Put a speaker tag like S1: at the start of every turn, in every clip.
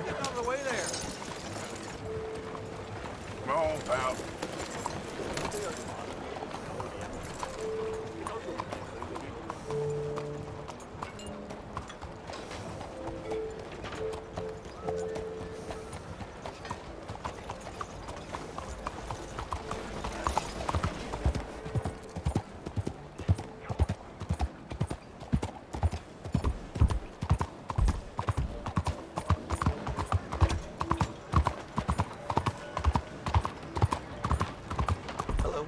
S1: Getting out of the way there.
S2: Come on, pal.
S1: Hello.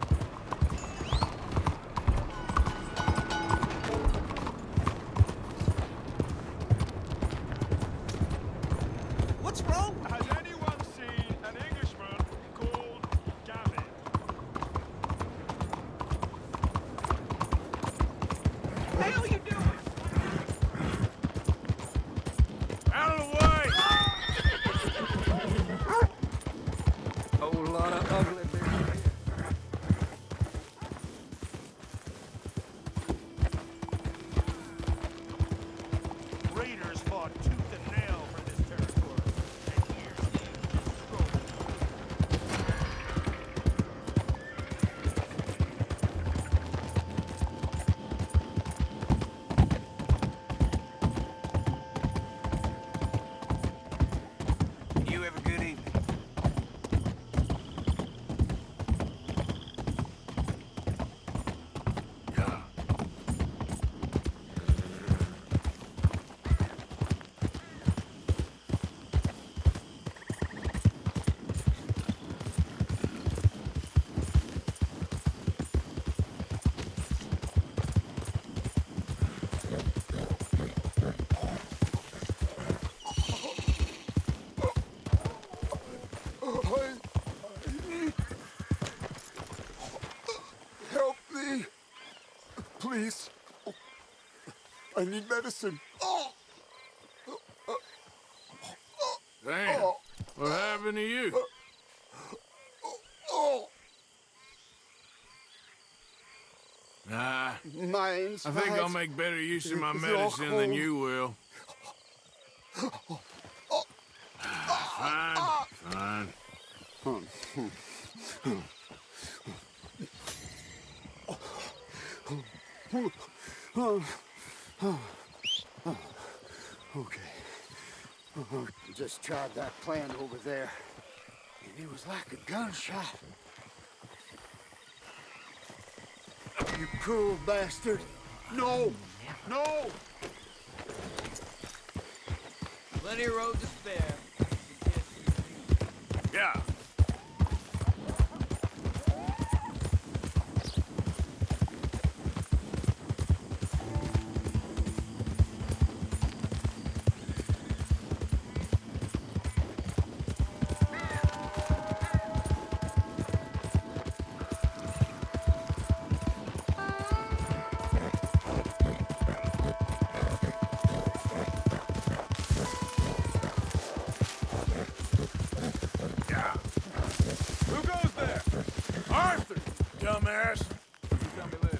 S1: What's wrong?
S3: Has anyone seen an Englishman called Gavin?
S1: What the hell are you doing?
S3: Out of the way!
S1: Whole lot of ugly business.
S3: Raiders fought tooth and nail for this territory. And here's you, strolling.
S1: You have a good evening.
S2: Yeah. Help me. Please. I need medicine.
S4: Damn. What happened to you? Nah,
S2: Mine's
S4: I think I'll make better use of my
S2: It's all
S4: medicine than
S2: cold.
S4: you will. Fine, fine.
S2: Okay. Just tried that plan over there. And it was like a gunshot. You cruel bastard. No! No!
S1: Plenty of road to spare.
S4: Yeah.
S3: Who goes there?
S4: Arthur, dumbass.
S3: You tell me later.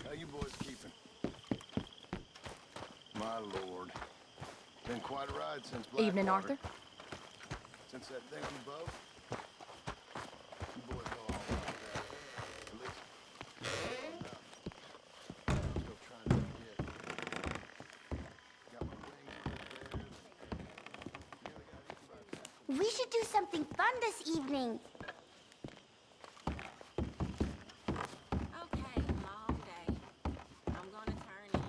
S5: How you boys keeping? My lord. Been quite a ride since Blackwater.
S6: Evening, Arthur.
S5: Since that thing on the boat. You boys know all about that. At least, still trying to forget. Got my wings prepared. Nearly got eaten by a tackle.
S7: We should do something fun this evening.
S8: Okay, long day. I'm gonna turn in.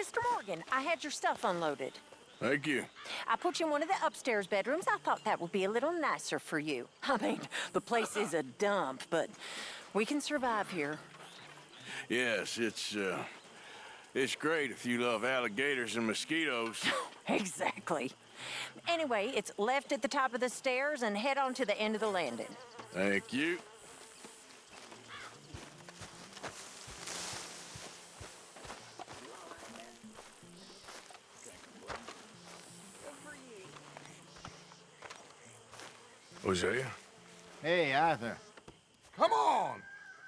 S6: Mr. Morgan, I had your stuff unloaded.
S4: Thank you.
S6: I put you in one of the upstairs bedrooms. I thought that would be a little nicer for you. I mean, the place is a dump, but we can survive here.
S4: Yes, it's great if you love alligators and mosquitoes.
S6: Exactly. Anyway, it's left at the top of the stairs and head on to the end of the landing.
S4: Thank you. Hosea?
S5: Hey, Arthur.
S9: Come on!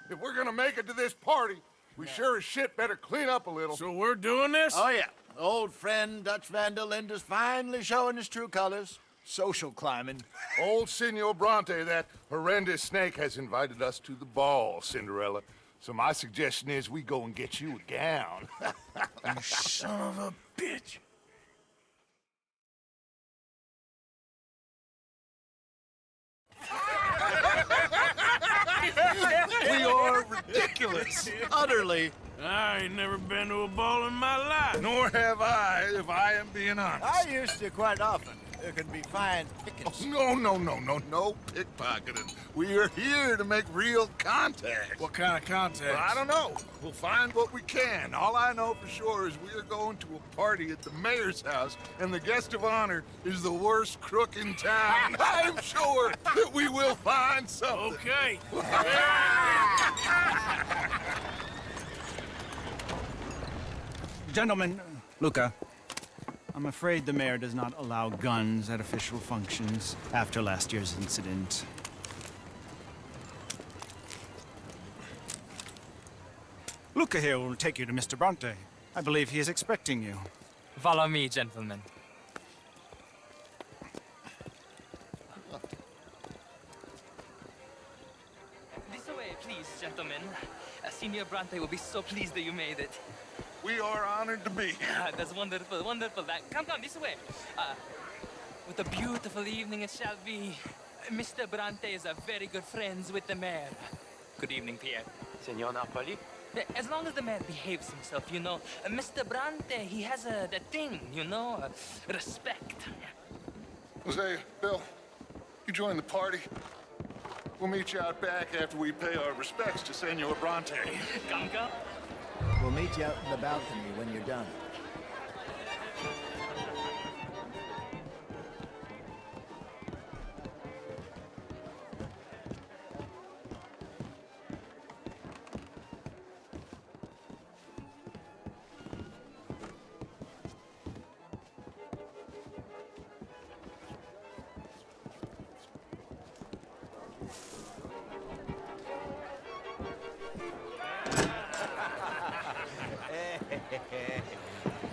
S9: If we're gonna make it to this party, we sure as shit better clean up a little.
S4: So we're doing this?
S5: Oh, yeah. Old friend Dutch Van der Linde's finally showing his true colors. Social climbing.
S9: Old Senor Bronte, that horrendous snake, has invited us to the ball, Cinderella. So my suggestion is we go and get you a gown.
S4: You son of a bitch.
S5: We are ridiculous. Utterly.
S4: I ain't never been to a ball in my life.
S9: Nor have I, if I am being honest.
S5: I used to quite often. There can be fine pickings.
S9: No pickpocketing. We are here to make real contact.
S4: What kind of contact?
S9: Well, I don't know. We'll find what we can. All I know for sure is we are going to a party at the mayor's house, and the guest of honor is the worst crook in town. I'm sure that we will find something.
S4: Okay.
S1: Gentlemen, Luca, I'm afraid the mayor does not allow guns at official functions after last year's incident. Luca here will take you to Mr. Bronte. I believe he is expecting you.
S10: Follow me, gentlemen. This way, please, gentlemen. Senior Bronte will be so pleased that you made it.
S9: We are honored to be here.
S10: That's wonderful, wonderful. Come, this way. What a beautiful evening it shall be. Mr. Bronte is a very good friends with the mayor. Good evening, Pierre.
S11: Senor Napoli?
S10: As long as the mayor behaves himself, you know. Mr. Bronte, he has that thing, you know, respect.
S9: Hosea, Bill, you join the party. We'll meet you out back after we pay our respects to Senor Bronte.
S10: Come.
S5: We'll meet you out in the balcony when you're done.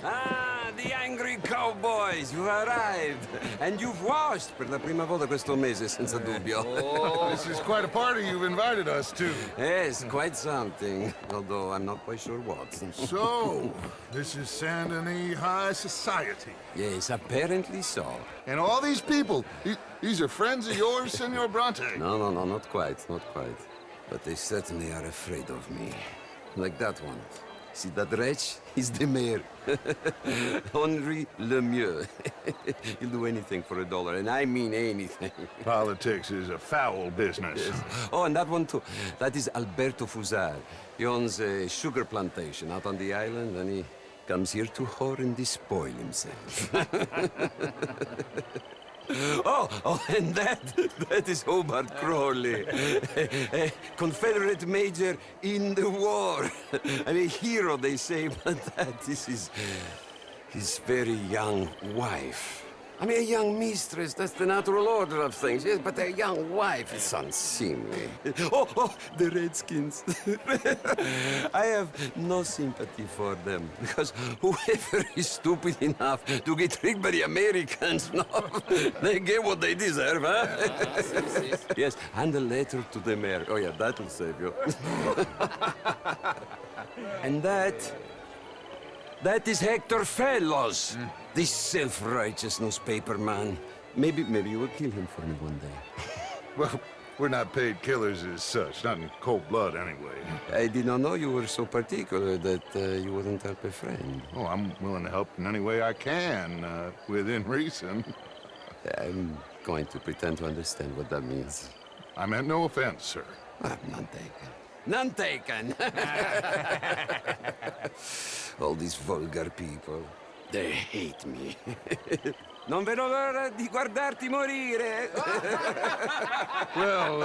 S11: Ah, the angry cowboys, you arrived. And you've washed per la prima volta questo mese, senza dubbio.
S9: This is quite a party you've invited us to.
S11: Yes, quite something. Although I'm not quite sure what.
S9: So, this is Saint Denis High Society.
S11: Yes, apparently so.
S9: And all these people, these are friends of yours, Senor Bronte?
S11: No, not quite, not quite. But they certainly are afraid of me. Like that one. See that wretch? He's the mayor. Henri Lemieux. He'll do anything for $1, and I mean anything.
S9: Politics is a foul business.
S11: Yes. Oh, and that one too. That is Alberto Fusar. He owns a sugar plantation out on the island, and he comes here to whore and despoil himself. Oh, and that is Hobart Crawley, a Confederate major in the war. And a hero, they say, but that is his very young wife. I mean, a young mistress, that's the natural order of things, yes, but a young wife is unseemly. Oh, the Redskins. I have no sympathy for them, because whoever is stupid enough to get tricked by the Americans, no, they get what they deserve, huh? Yes, and a letter to the mayor. Oh, yeah, that'll save you. And that is Hector Fellows, this self-righteous newspaper man. Maybe you will kill him for me one day.
S9: Well, We're not paid killers as such, not in cold blood anyway.
S11: I did not know you were so particular that you wouldn't help a friend.
S9: Oh, I'm willing to help in any way I can, within reason.
S11: I'm going to pretend to understand what that means.
S9: I meant no offense, sir.
S11: None taken. None taken! All these vulgar people, they hate me. Non vedo l'ora di guardarti morire.
S9: Well,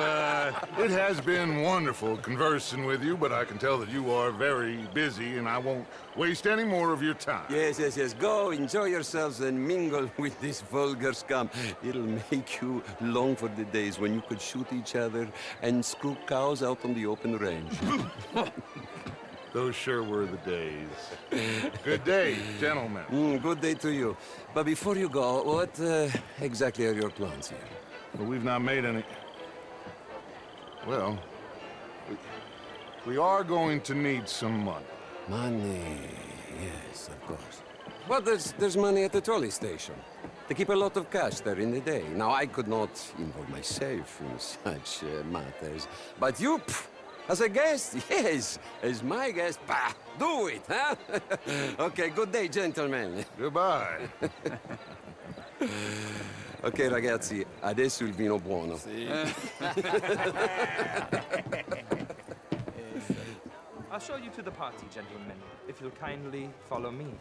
S9: it has been wonderful conversing with you, but I can tell that you are very busy, and I won't waste any more of your time.
S11: Yes, yes, yes. Go, enjoy yourselves, and mingle with this vulgar scum. It'll make you long for the days when you could shoot each other and screw cows out on the open range.
S9: Those sure were the days. Good day, gentlemen.
S11: Good day to you. But before you go, what exactly are your plans here?
S9: Well, we've not made any... Well, we are going to need some money.
S11: Money, yes, of course. But there's money at the trolley station. They keep a lot of cash there in the day. Now, I could not involve myself in such matters. But you... As a guest, yes. As my guest, bah, do it, huh? Okay, good day, gentlemen.
S9: Goodbye.
S11: Ok, ragazzi, adesso il vino buono.
S10: I'll show you to the party, gentlemen, if you'll kindly follow me.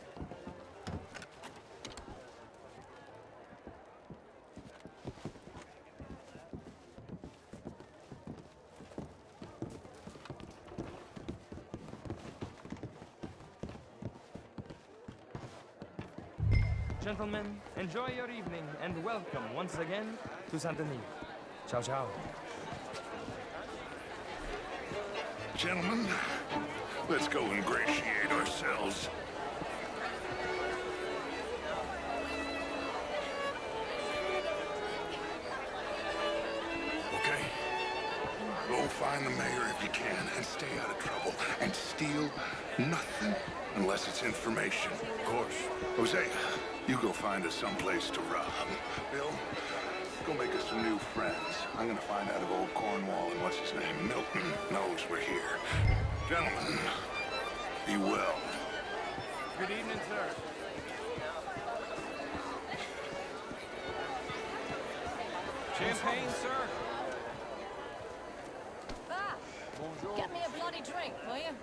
S10: Gentlemen, enjoy your evening and welcome once again to Saint-Denis. Ciao, ciao.
S9: Gentlemen, let's go ingratiate ourselves. Okay? Go find the mayor if you can and stay out of trouble. And steal nothing unless it's information. Of course. Jose, you go find us someplace to rob. Bill, go make us some new friends. I'm gonna find out if old Cornwall and what's his name, Milton, knows we're here. Gentlemen, be well.
S3: Good evening, sir. Champagne, sir?
S12: Ah, get me a bloody drink, will you?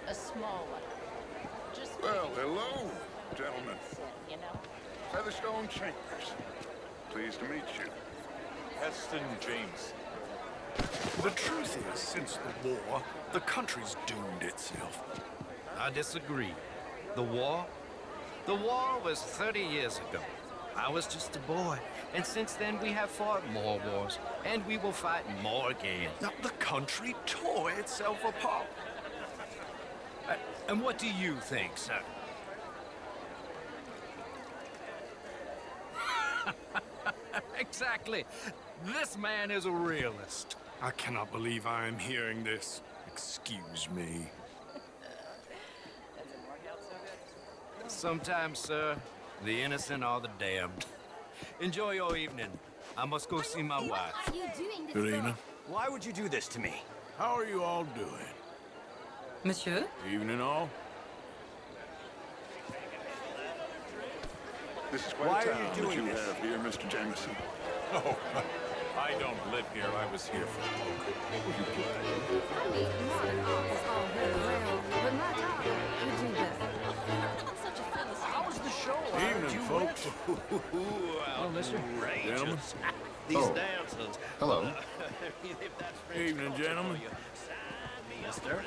S12: A small one. Just
S9: Well, hello, gentlemen.
S12: you know.
S9: Featherstone Chambers. Pleased to meet you.
S13: Heston James. The truth is, since the war, the country's doomed itself.
S14: I disagree. The war was 30 years ago. I was just a boy, and since then we have fought more wars, and we will fight more again.
S13: Now, the country tore itself apart.
S14: And what do you think, sir? Exactly. This man is a realist.
S13: I cannot believe I am hearing this. Excuse me.
S14: Sometimes, sir, the innocent are the damned. Enjoy your evening. I must go see my wife.
S7: What are you doing this
S13: Good
S7: for?
S13: evening.
S14: Why would you do this to me?
S4: How are you all doing?
S6: Monsieur?
S4: Evening all.
S9: This is quite
S14: Why
S9: a
S14: are
S9: town
S14: you doing
S9: that you
S14: this?
S9: have here, Mr. Jameson.
S13: Oh, I don't live here. I was here for poker.
S7: I mean, modern art is all very well, but my daughter would do better.
S12: Such a philistine.
S14: How was the show?
S4: Evening, folks.
S14: Well, mister.
S4: Gentlemen.
S14: These
S5: Oh.
S14: dancers.
S5: Hello.
S14: If that's French
S4: Evening,
S14: culture
S4: gentlemen.
S14: for you.
S13: Mister.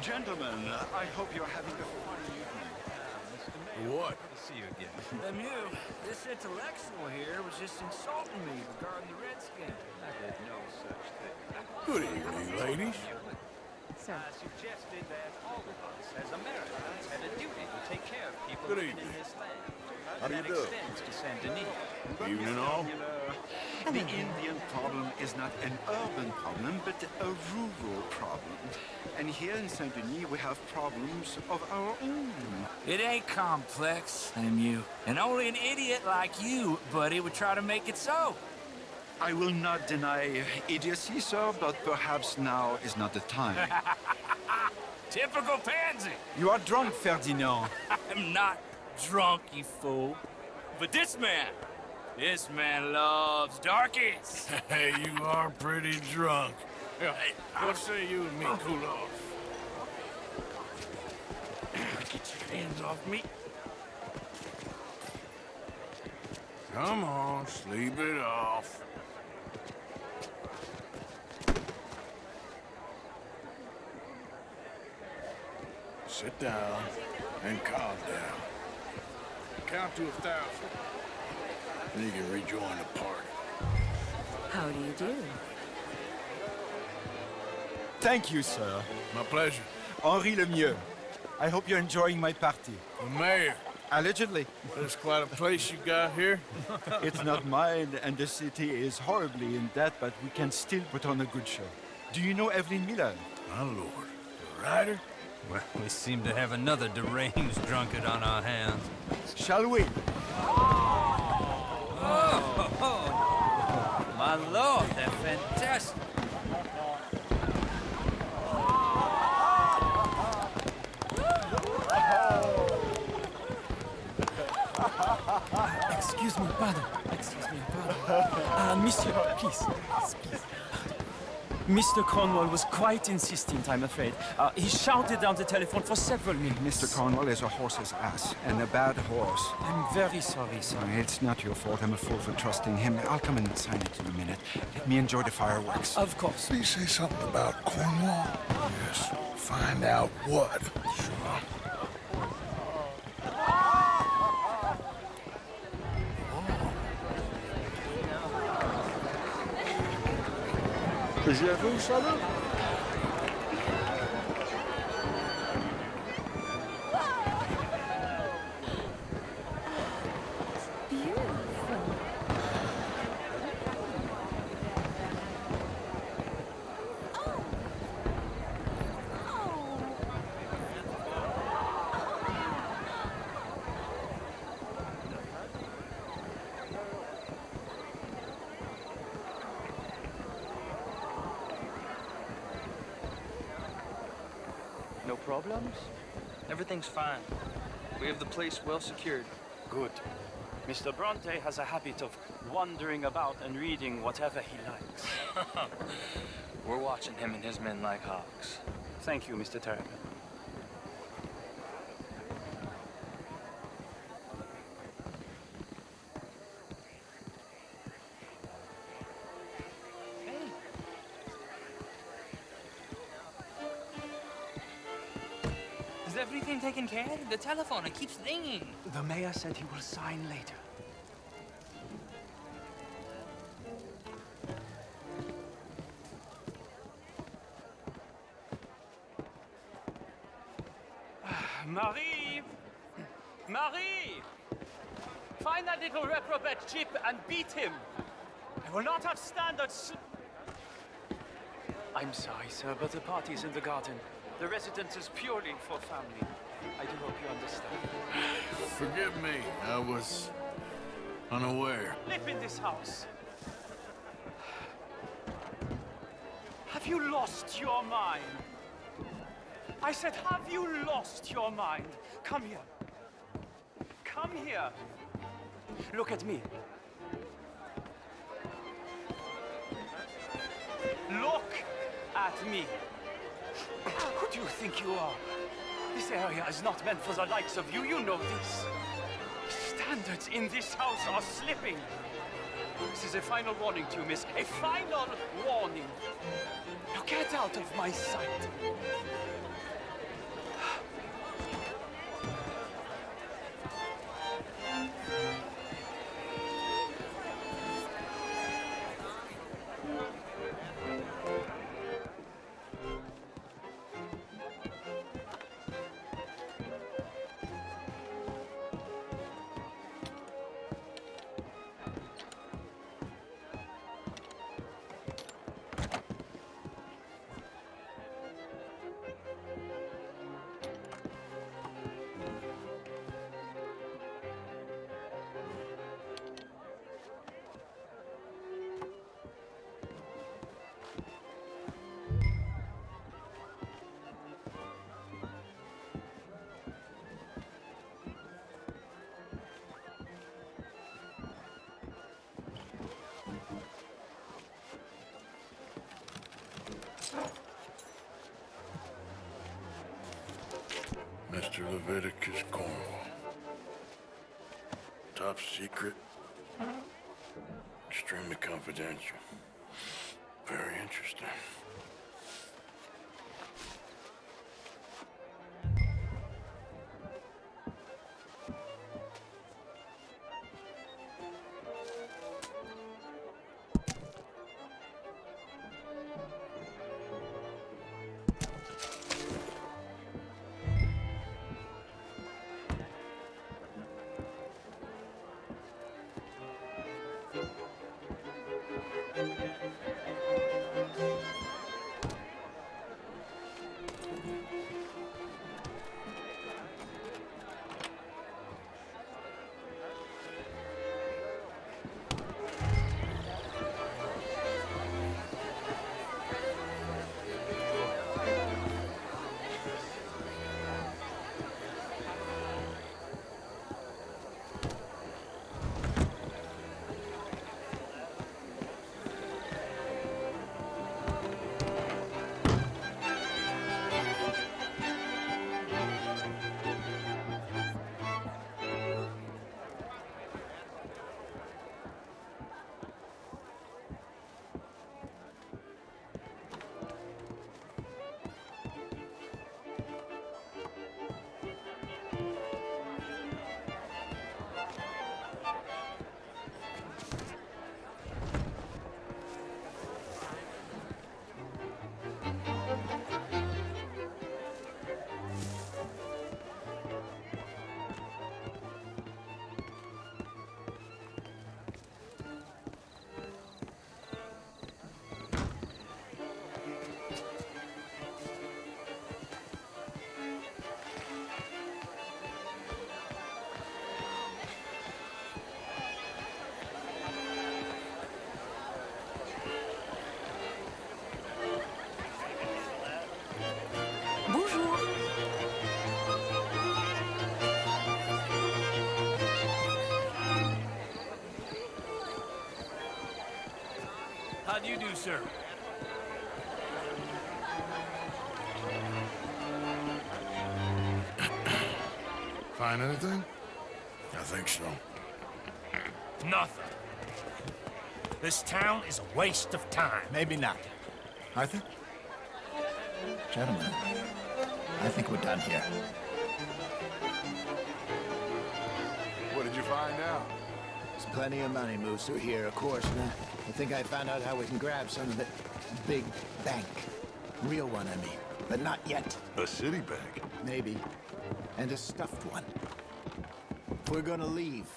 S13: Gentlemen, I hope you're having a fun evening.
S4: What?
S14: Good to see you again.
S10: Lemieux, this intellectual here was just insulting me regarding the Redskins.
S14: I did no such thing.
S4: Good evening, ladies.
S10: I suggested that all of us, as Americans, had a duty to take care of people
S4: Good
S10: living in
S4: evening.
S10: this land.
S5: How do you
S10: that
S5: do?
S10: extends to Saint Denis.
S4: Evening all.
S13: The Indian problem is not an urban problem, but a rural problem. And here in Saint-Denis, we have problems of our own.
S10: It ain't complex, Lemieux. And only an idiot like you, buddy, would try to make it so.
S13: I will not deny idiocy, sir, but perhaps now is not the time.
S3: Typical pansy.
S13: You are drunk, Ferdinand.
S3: I'm not drunk, you fool. But this man loves darkies.
S4: Hey, you are pretty drunk. Hey, what say you and me cool off?
S3: Get your hands off me.
S4: Come on, sleep it off. Sit down and calm down. Count to 1,000. Then you can rejoin the party.
S6: How do you do?
S13: Thank you, sir.
S4: My pleasure.
S13: Henri Lemieux. I hope you're enjoying my party.
S4: The mayor.
S13: Allegedly.
S4: That's quite a place you got here.
S13: It's not mine, and the city is horribly in debt, but we can still put on a good show. Do you know Evelyn Miller?
S4: My lord. The writer?
S3: Well, we seem to have another deranged drunkard on our hands.
S13: Shall we?
S3: Oh, my lord, they're fantastic.
S10: Excuse me, pardon. Excuse me, pardon. Monsieur, please. Please. Mr. Cornwall was quite insistent, I'm afraid. He shouted down the telephone for several minutes.
S13: Mr. Cornwall is a horse's ass, and a bad horse.
S10: I'm very sorry, sir.
S13: It's not your fault. I'm a fool for trusting him. I'll come and sign it in a minute. Let me enjoy the fireworks.
S10: Of course.
S9: Did he say something about Cornwall?
S4: Yes.
S9: Find out what.
S4: Sure.
S9: J'ai vu ça là?
S10: No problems? Everything's fine. We have the place well secured. Good. Mr. Bronte has a habit of wandering about and reading whatever he likes. We're watching him and his men like hawks. Thank you, Mr. Terrapin. Is everything taken care of? The telephone, it keeps ringing. The mayor said he will sign later. Marie! Marie! Find that little reprobate chip and beat him. I will not have standards. I'm sorry, sir, but the party's in the garden. The residence is purely for family. I do hope you understand.
S4: Forgive me. I was unaware.
S10: Live in this house. Have you lost your mind? I said, have you lost your mind? Come here. Come here. Look at me. Look at me. Who do you think you are? This area is not meant for the likes of you. You know this. Standards in this house are slipping. This is a final warning to you, miss. A final warning. Now get out of my sight.
S4: Leviticus Cornwall. Top secret. Extremely confidential. Very interesting.
S6: Bonjour.
S3: How do you do, sir?
S4: Find anything? I think so.
S3: Nothing. This town is a waste of time.
S2: Maybe not. Arthur? Gentlemen, I think we're done here.
S9: What did you find out?
S2: There's plenty of money moves through here, of course, and I think I found out how we can grab some of it. Big bank. Real one, I mean. But not yet.
S9: A city bank?
S2: Maybe. And a stuffed one. If we're gonna leave,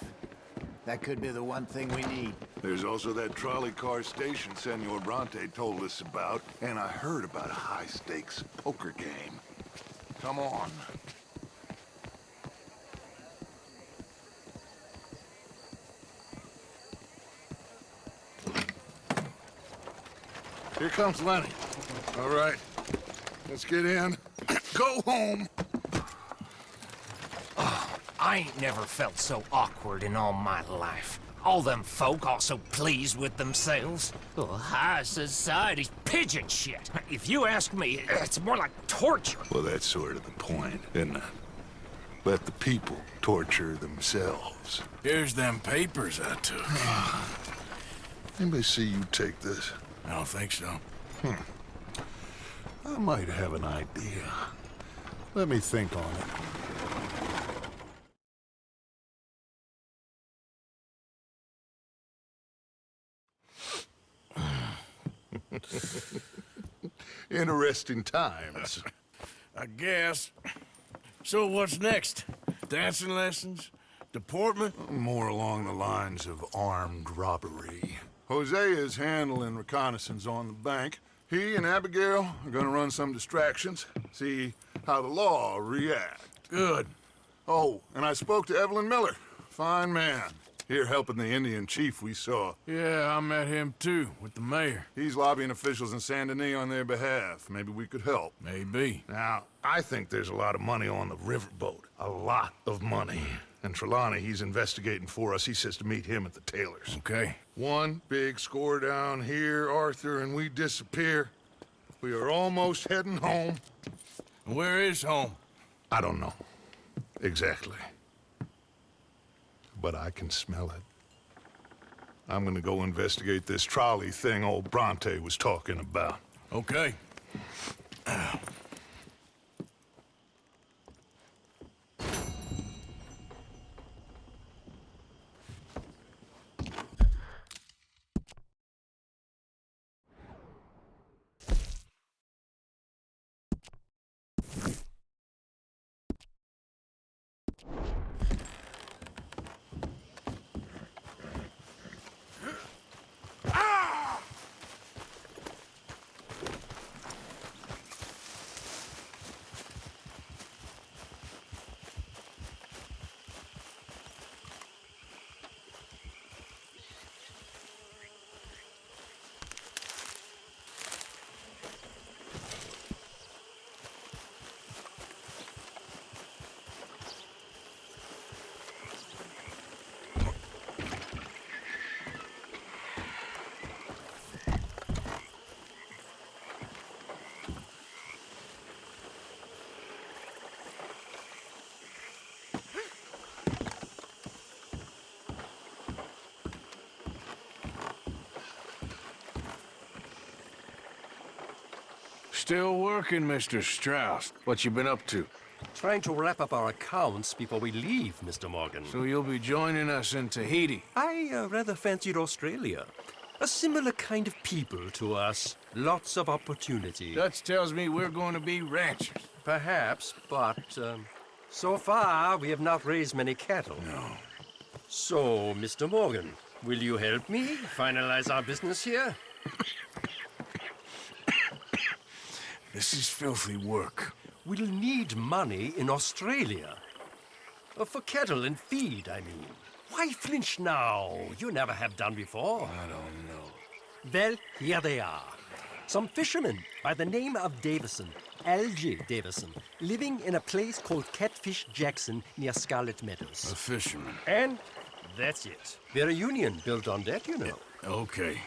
S2: that could be the one thing we need.
S9: There's also that trolley car station Senor Bronte told us about, and I heard about a high-stakes poker game. Come on. Here comes Lenny. All right, let's get in. Go home.
S3: I ain't never felt so awkward in all my life. All them folk all so pleased with themselves. Oh, high society's pigeon shit. If you ask me, it's more like torture.
S9: Well, that's sort of the point, isn't it? Let the people torture themselves.
S4: Here's them papers I took.
S9: Anybody see you take this?
S4: I don't think so.
S9: I might have an idea. Let me think on it. Interesting times.
S4: I guess. So what's next? Dancing lessons? Deportment?
S9: More along the lines of armed robbery. Jose is handling reconnaissance on the bank. He and Abigail are gonna run some distractions, see how the law react.
S4: Good.
S9: Oh, and I spoke to Evelyn Miller. Fine man. Here helping the Indian chief we saw.
S4: Yeah, I met him too, with the mayor.
S9: He's lobbying officials in Saint Denis on their behalf. Maybe we could help.
S4: Maybe.
S9: Now, I think there's a lot of money on the riverboat. A lot of money. And Trelawney, he's investigating for us. He says to meet him at the Taylor's.
S4: Okay.
S9: One big score down here, Arthur, and we disappear. We are almost heading home.
S4: Where is home?
S9: I don't know. Exactly. But I can smell it. I'm gonna go investigate this trolley thing old Bronte was talking about.
S4: Okay. Still working, Mr. Strauss. What you been up to?
S14: Trying to wrap up our accounts before we leave, Mr. Morgan.
S4: So you'll be joining us in Tahiti?
S14: I rather fancied Australia. A similar kind of people to us. Lots of opportunity.
S4: Dutch tells me we're going to be ranchers.
S14: Perhaps, but so far we have not raised many cattle.
S4: No.
S14: So, Mr. Morgan, will you help me finalize our business here?
S4: This is filthy work.
S14: We'll need money in Australia. For cattle and feed, I mean. Why flinch now? You never have done before.
S4: I don't know.
S14: Well, here they are. Some fishermen by the name of Davison, L.J. Davison, living in a place called Catfish Jackson near Scarlet Meadows.
S4: A fisherman.
S14: And that's it. We're a union built on that, you know.
S4: Okay.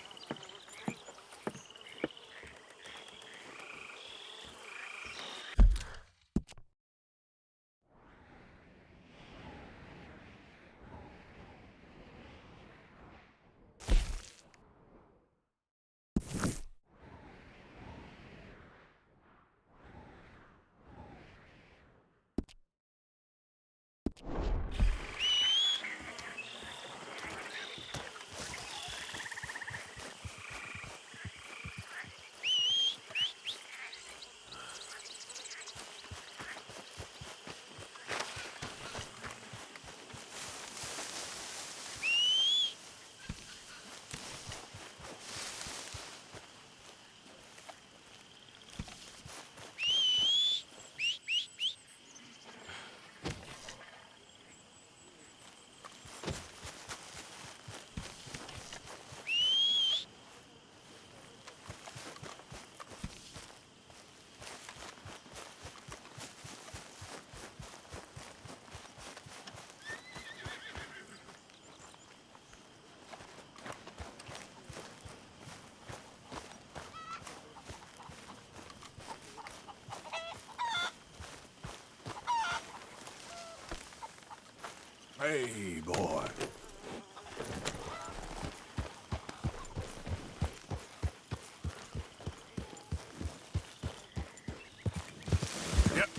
S4: Hey, boy. Yep.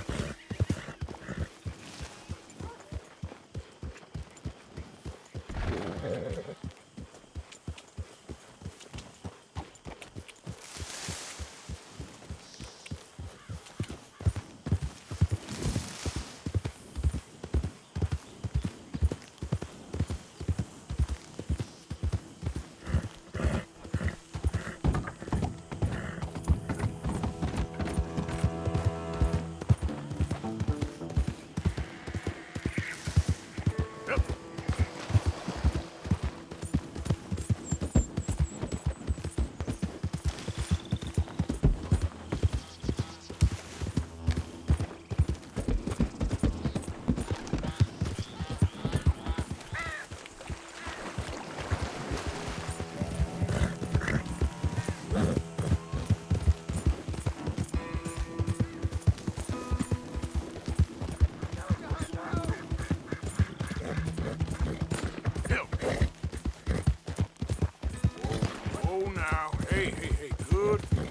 S4: Oh, now. Hey, hey, hey. Good boy.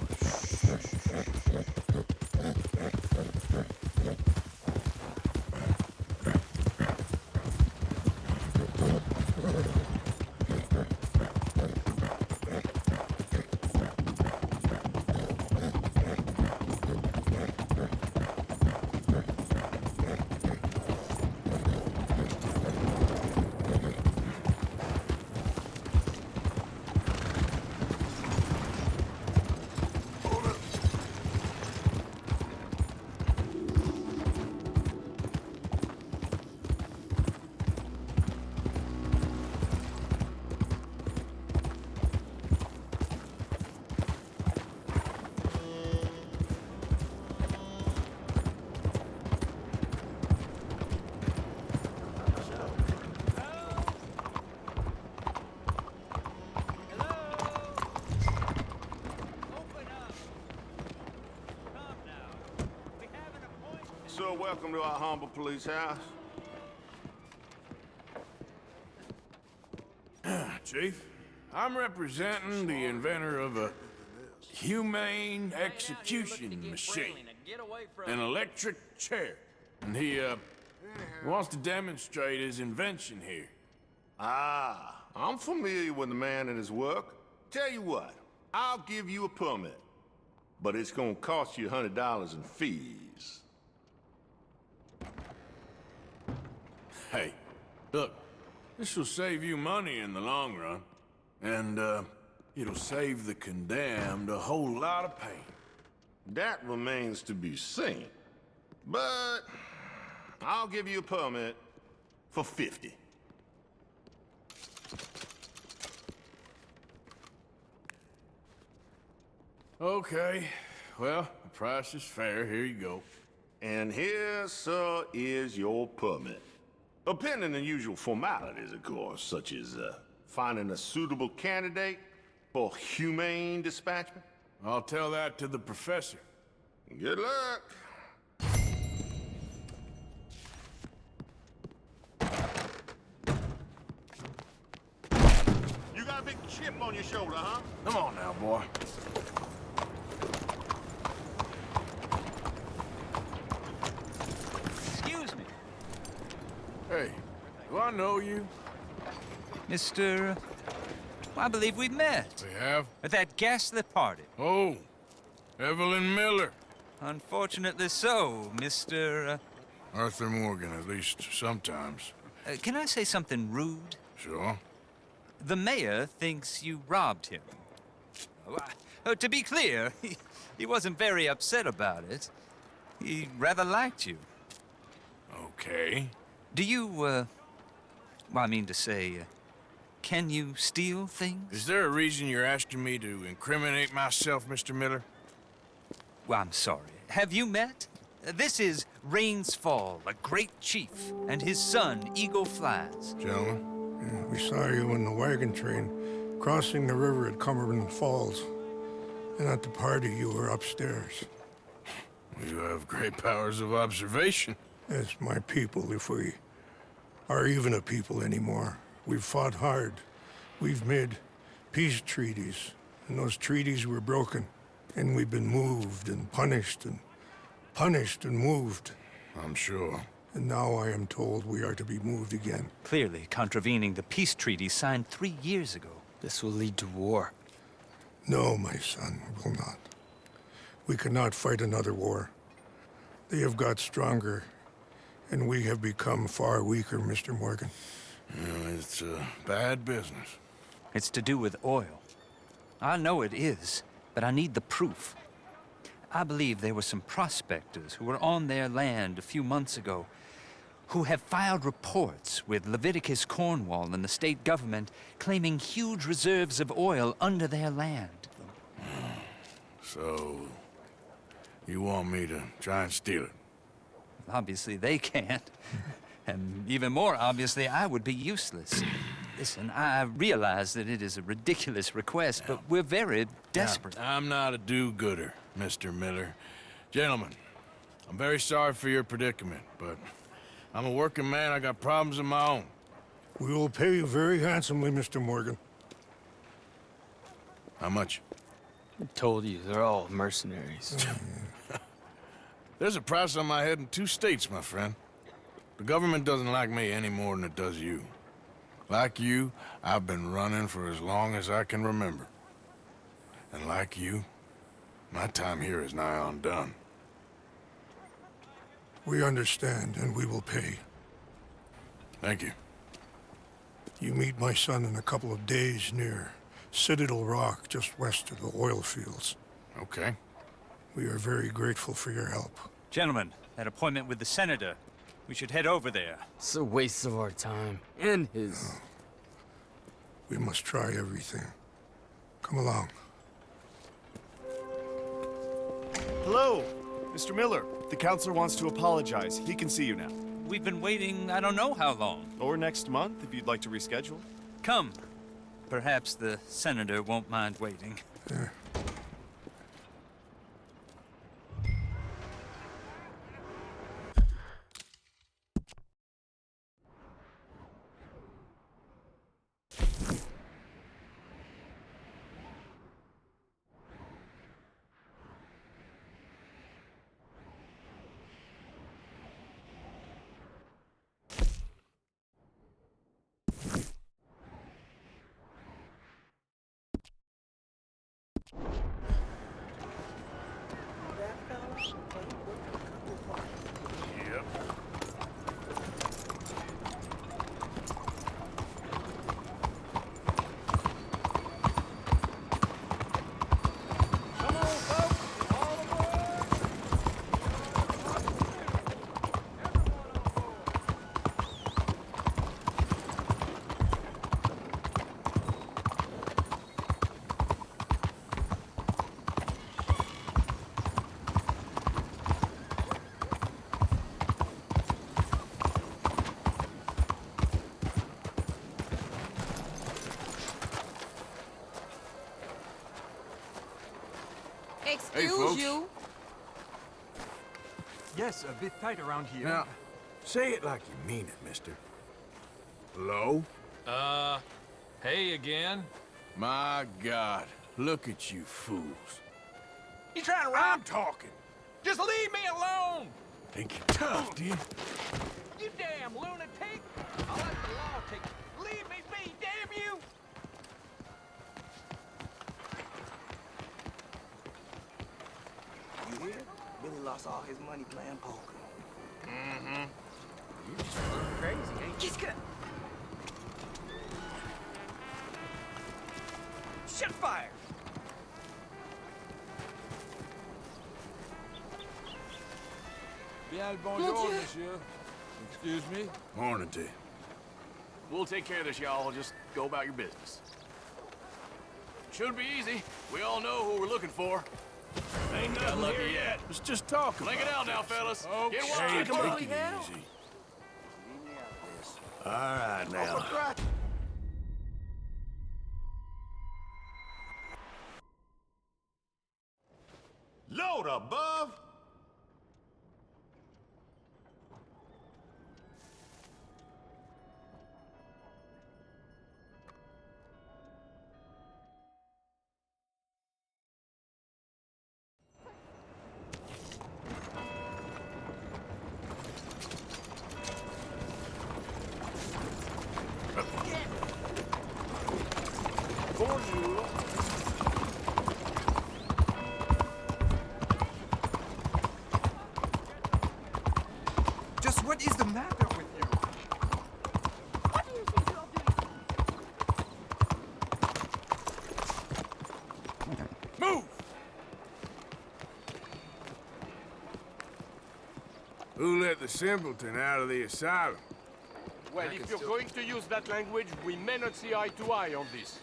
S9: So, welcome to our humble police house.
S4: Chief, I'm representing the inventor of a humane execution machine. An electric chair. And he wants to demonstrate his invention here.
S9: Ah, I'm familiar with the man and his work. Tell you what, I'll give you a permit. But it's gonna cost you $100 in fees.
S4: Hey, look, this will save you money in the long run. And, it'll save the condemned a whole lot of pain.
S9: That remains to be seen. But I'll give you a permit for 50.
S4: Okay, well, the price is fair. Here you go.
S9: And here, sir, is your permit. Pending the usual formalities, of course, such as finding a suitable candidate for humane dispatchment.
S4: I'll tell that to the professor.
S9: Good luck. You got a big chip on your shoulder, huh?
S4: Come on now, boy.
S10: Excuse me.
S4: Hey, do I know you?
S10: Mr. I believe we met.
S4: We have?
S10: At that ghastly party.
S4: Oh, Evelyn Miller.
S10: Unfortunately so, Mr.
S4: Arthur Morgan, at least sometimes.
S10: Can I say something rude?
S4: Sure.
S10: The mayor thinks you robbed him. To be clear, he wasn't very upset about it. He rather liked you.
S4: Okay.
S10: Do you, well, I mean to say, can you steal things?
S4: Is there a reason you're asking me to incriminate myself, Mr. Miller?
S10: Well, I'm sorry. Have you met? This is Rains Fall, a great chief, and his son, Eagle Flies.
S4: Gentlemen?
S5: Yeah, we saw you in the wagon train crossing the river at Cumberland Falls. And at the party, you were upstairs.
S4: You have great powers of observation.
S5: It's my people, if we are even a people anymore. We've fought hard. We've made peace treaties, and those treaties were broken. And we've been moved and punished and moved.
S4: I'm sure.
S5: And now I am told we are to be moved again.
S10: Clearly contravening the peace treaty signed 3 years ago. This will lead to war.
S5: No, my son, will not. We cannot fight another war. They have got stronger, and we have become far weaker, Mr. Morgan.
S4: Well, it's a bad business.
S10: It's to do with oil. I know it is, but I need the proof. I believe there were some prospectors who were on their land a few months ago who have filed reports with Leviticus Cornwall and the state government claiming huge reserves of oil under their land.
S4: So, you want me to try and steal it?
S10: Obviously they can't. And even more obviously, I would be useless. Listen, I realize that it is a ridiculous request, but we're very desperate.
S4: Now, I'm not a do-gooder, Mr. Miller. Gentlemen, I'm very sorry for your predicament, but I'm a working man. I got problems of my own.
S5: We will pay you very handsomely, Mr. Morgan.
S4: How much?
S10: I told you, they're all mercenaries.
S4: There's a price on my head in 2 states, my friend. The government doesn't like me any more than it does you. Like you, I've been running for as long as I can remember. And like you, my time here is nigh undone.
S5: We understand, and we will pay.
S4: Thank you.
S5: You meet my son in a couple of days near Citadel Rock, just west of the oil fields.
S4: Okay.
S5: We are very grateful for your help.
S15: Gentlemen, that appointment with the senator. We should head over there.
S10: It's a waste of our time. And his.
S5: We must try everything. Come along.
S16: Hello, Mr. Miller. The counselor wants to apologize. He can see you now.
S15: We've been waiting I don't know how long.
S16: Or next month, if you'd like to reschedule.
S15: Come. Perhaps the senator won't mind waiting.
S8: Excuse you.
S16: Yes, a bit tight around here.
S4: Now, say it like you mean it, mister. Hello?
S17: Hey again.
S4: My God, look at you fools.
S17: You trying to rhyme? I'm talking. Just leave me alone.
S4: Think you're tough, do you?
S17: You damn lunatic. I'll let the law take you. Leave me be, damn you.
S18: You hear? Billy lost all his money playing poker.
S17: Mm-hmm.
S18: You just look crazy, ain't you? Just get
S17: Shut fire.
S19: Bien le bonjour, monsieur. Excuse me?
S4: Morning to you.
S10: We'll take care of this, y'all. Just go about your business. Should be easy. We all know who we're looking for. Ain't nothing lucky yet.
S4: Let's just talk
S10: Lay it out now, fellas.
S4: Okay,
S10: Get one, come on.
S4: take it easy. All right, now.
S9: Load above.
S4: Bonjour.
S16: Just what is the matter with you?
S7: What do you think you're doing?
S4: Move! Who let the simpleton out of the asylum?
S17: Well, if you're going to use that language, we may not see eye to eye on this.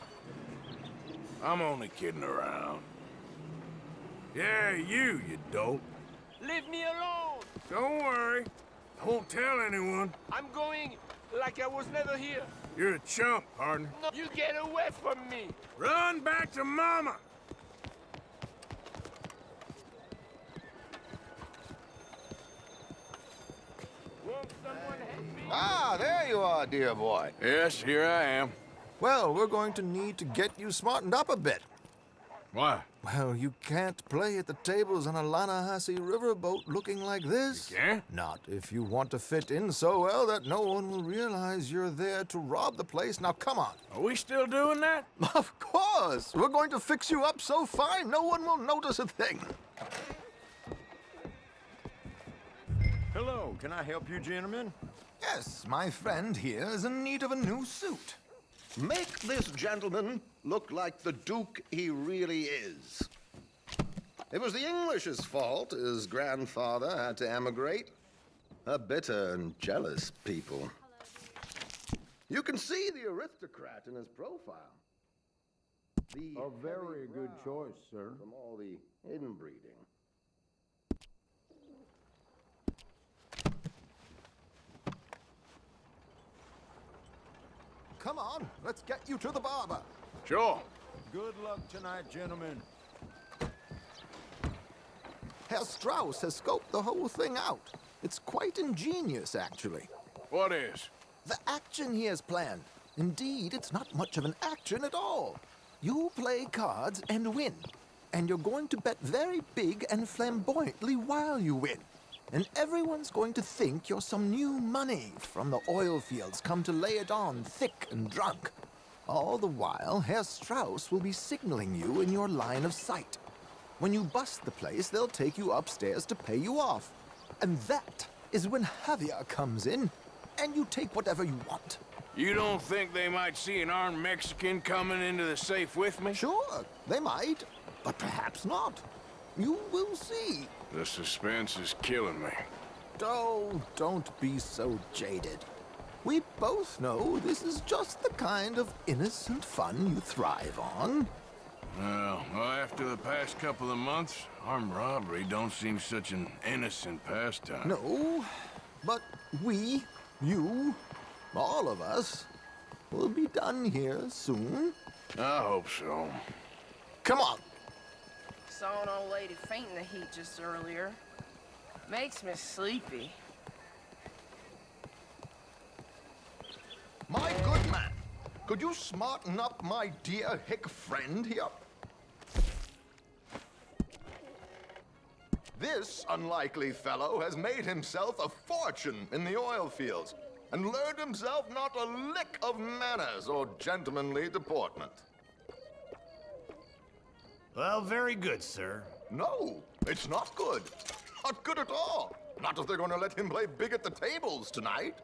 S4: I'm only kidding around. Yeah, you dope.
S17: Leave me alone!
S4: Don't worry. I won't tell anyone.
S17: I'm going like I was never here.
S4: You're a chump, partner.
S17: No, you get away from me!
S4: Run back to Mama!
S17: Won't someone help me?
S2: Ah, there you are, dear boy.
S4: Yes, here I am.
S2: Well, we're going to need to get you smartened up a bit.
S4: Why?
S2: Well, you can't play at the tables on a Lannahechee riverboat looking like this.
S4: You can't?
S2: Not if you want to fit in so well that no one will realize you're there to rob the place. Now, come on.
S4: Are we still doing that?
S2: Of course! We're going to fix you up so fine, no one will notice a thing.
S20: Hello, can I help you, gentlemen?
S2: Yes, my friend here is in need of a new suit.
S21: Make this gentleman look like the Duke he really is. It was the English's fault his grandfather had to emigrate. A bitter and jealous people. You can see the aristocrat in his profile.
S20: A very good choice, sir.
S21: From all the inbreeding.
S2: Come on, let's get you to the barber.
S4: Sure.
S20: Good luck tonight, gentlemen.
S2: Herr Strauss has scoped the whole thing out. It's quite ingenious, actually.
S4: What is?
S2: The action he has planned. Indeed, it's not much of an action at all. You play cards and win. And you're going to bet very big and flamboyantly while you win. And everyone's going to think you're some new money from the oil fields come to lay it on thick and drunk. All the while, Herr Strauss will be signaling you in your line of sight. When you bust the place, they'll take you upstairs to pay you off. And that is when Javier comes in, and you take whatever you want.
S4: You don't think they might see an armed Mexican coming into the safe with me?
S2: Sure, they might, but perhaps not. You will see.
S4: The suspense is killing me.
S2: Oh, don't be so jaded. We both know this is just the kind of innocent fun you thrive on.
S4: Well, after the past couple of months, armed robbery don't seem such an innocent pastime.
S2: No, but we, you, all of us, will be done here soon.
S4: I hope so.
S2: Come on.
S8: Saw an old lady faint in the heat just earlier. Makes me sleepy.
S21: My good man, could you smarten up my dear hick friend here? This unlikely fellow has made himself a fortune in the oil fields and learned himself not a lick of manners or gentlemanly deportment.
S2: Well, very good, sir.
S21: No, it's not good. Not good at all. Not if they're going to let him play big at the tables tonight.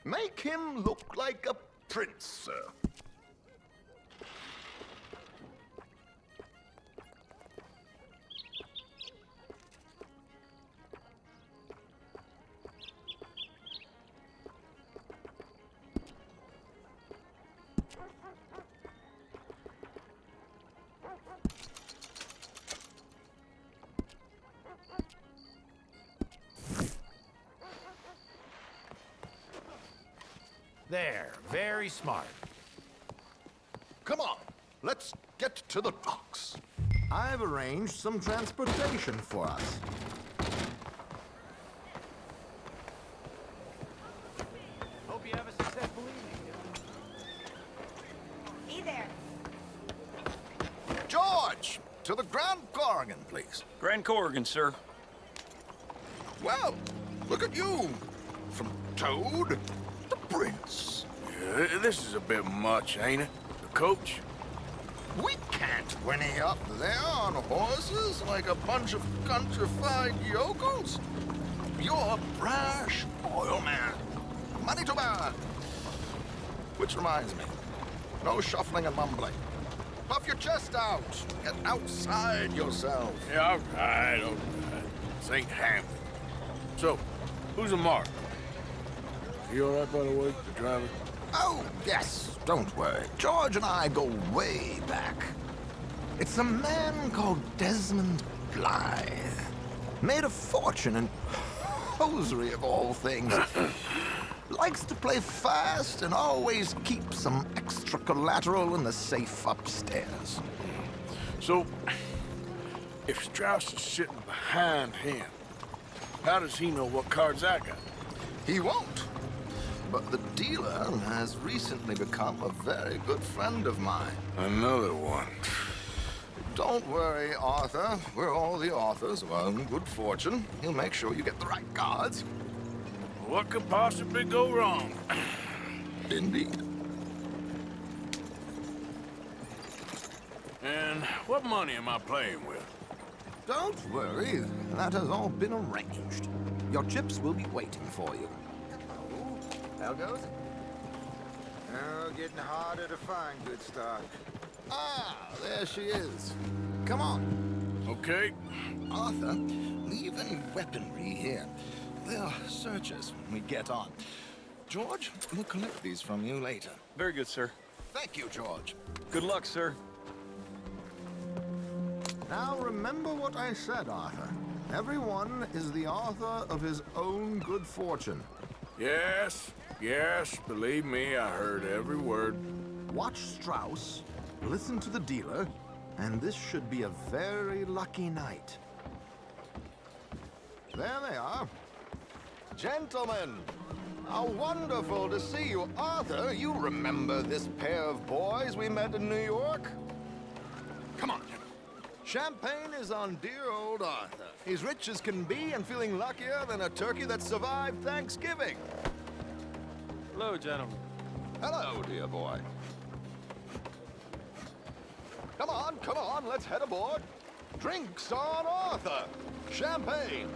S21: Make him look like a prince, sir.
S2: There, very smart.
S21: Come on, let's get to the docks.
S2: I've arranged some transportation for us.
S10: Hope you have a successful evening.
S8: Hey there.
S21: George, to the Grand Corrigan, please.
S15: Grand Corrigan, sir.
S21: Well, look at you. From Toad to Prince.
S4: Yeah, this is a bit much, ain't it? The coach?
S21: We can't whinny up there on horses like a bunch of countrified yokels. You're a brash oil man. Money to burn. Which reminds me, no shuffling and mumbling. Puff your chest out. Get outside yourself.
S4: Yeah, all right. This ain't Hamlet. So, who's a mark? You all right, by the way, the driver?
S2: Oh, yes, don't worry. George and I go way back. It's a man called Desmond Blythe. Made a fortune in hosiery of all things. Likes to play fast and always keep some extra collateral in the safe upstairs.
S4: So, If Strauss is sitting behind him, how does he know what cards I got?
S21: He won't. But the dealer has recently become a very good friend of mine.
S4: Another one.
S21: Don't worry, Arthur. We're all the authors of our own good fortune. He'll make sure you get the right cards.
S4: What could possibly go wrong?
S21: Indeed.
S4: And what money am I playing with?
S2: Don't worry. That has all been arranged. Your chips will be waiting for you.
S20: How goes it? Oh, getting harder to find good stock.
S2: Ah, there she is. Come on.
S4: Okay.
S21: Arthur, leave any weaponry here. They'll search us when we get on. George, we'll collect these from you later.
S16: Very good, sir.
S21: Thank you, George.
S16: Good luck, sir.
S2: Now remember what I said, Arthur. Everyone is the author of his own good fortune.
S4: Yes, believe me, I heard every word.
S2: Watch Strauss, listen to the dealer, and this should be a very lucky night. There they are. Gentlemen, how wonderful to see you. Arthur, you remember this pair of boys we met in New York? Come on. Champagne is on dear old Arthur. He's rich as can be and feeling luckier than a turkey that survived Thanksgiving.
S16: Hello, gentlemen.
S2: Hello, dear boy. Come on, let's head aboard. Drinks on Arthur. Champagne.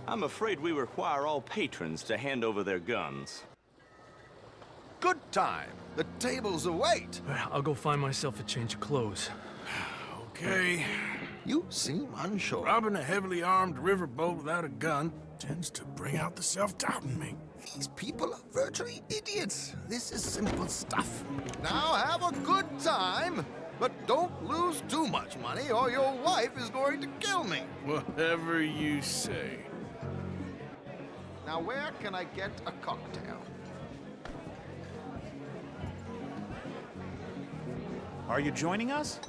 S1: I'm afraid we require all patrons to hand over their guns.
S2: Good time. The tables await.
S10: I'll go find myself a change of clothes.
S4: Okay.
S2: You seem unsure.
S4: Robbing a heavily armed riverboat without a gun tends to bring out the self-doubt in me.
S2: These people are virtually idiots. This is simple stuff. Now have a good time, but don't lose too much money or your wife is going to kill me.
S4: Whatever you say.
S2: Now where can I get a cocktail?
S22: Are you joining us?